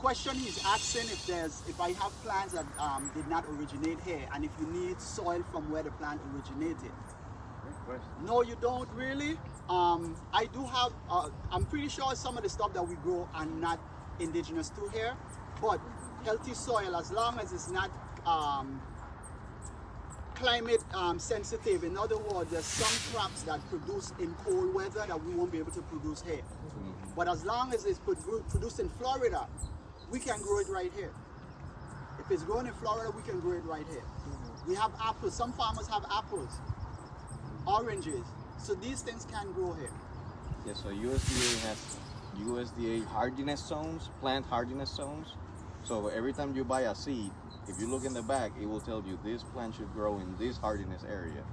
question is asking if I have plants that did not originate here, and if you need soil from where the plant originated. No, you don't really. I do have, I'm pretty sure some of the stuff that we grow are not indigenous to here, but healthy soil, as long as it's not climate sensitive. In other words, there's some crops that produce in cold weather that we won't be able to produce here. But as long as it's produced in Florida, we can grow it right here. If it's grown in Florida, we can grow it right here. We have apples. Some farmers have apples, oranges. So these things can grow here. Yeah, so USDA has USDA hardiness zones, plant hardiness zones. So every time you buy a seed, if you look in the back, it will tell you this plant should grow in this hardiness area.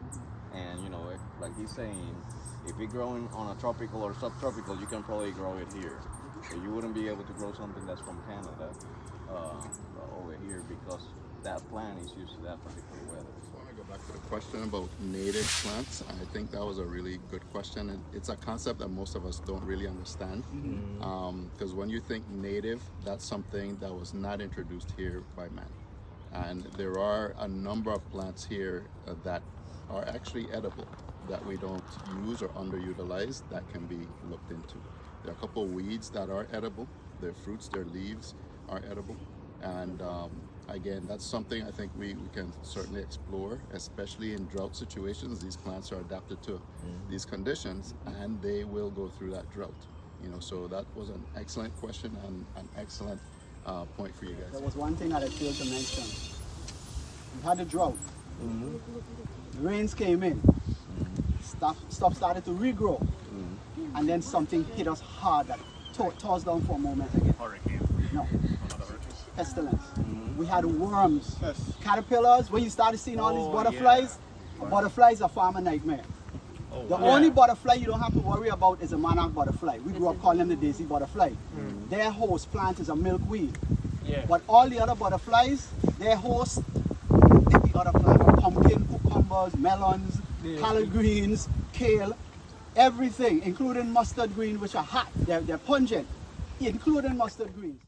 And you know, like he's saying, if it's growing on a tropical or subtropical, you can probably grow it here. So you wouldn't be able to grow something that's from Canada over here because that plant is used to that particular weather. I want to go back to the question about native plants. I think that was a really good question, and it's a concept that most of us don't really understand. Because when you think native, that's something that was not introduced here by man. And there are a number of plants here that are actually edible, that we don't use or underutilize, that can be looked into. There are a couple of weeds that are edible. Their fruits, their leaves are edible. And again, that's something I think we can certainly explore, especially in drought situations. These plants are adapted to these conditions, and they will go through that drought. You know, so that was an excellent question and an excellent point for you guys. There was one thing that I failed to mention. We had a drought. The rains came in. Stuff started to regrow. And then something hit us hard that tore us down for a moment again. Hurricane. No. Pestilence. We had worms, caterpillars. When you started seeing all these butterflies, butterflies are farmer nightmare. The only butterfly you don't have to worry about is a monarch butterfly. We grew up calling them the daisy butterfly. Their host plant is a milkweed. But all the other butterflies, their host is the other plant. Pumpkin, cucumbers, melons, collard greens, kale, everything, including mustard green, which are hot. They're pungent, including mustard greens.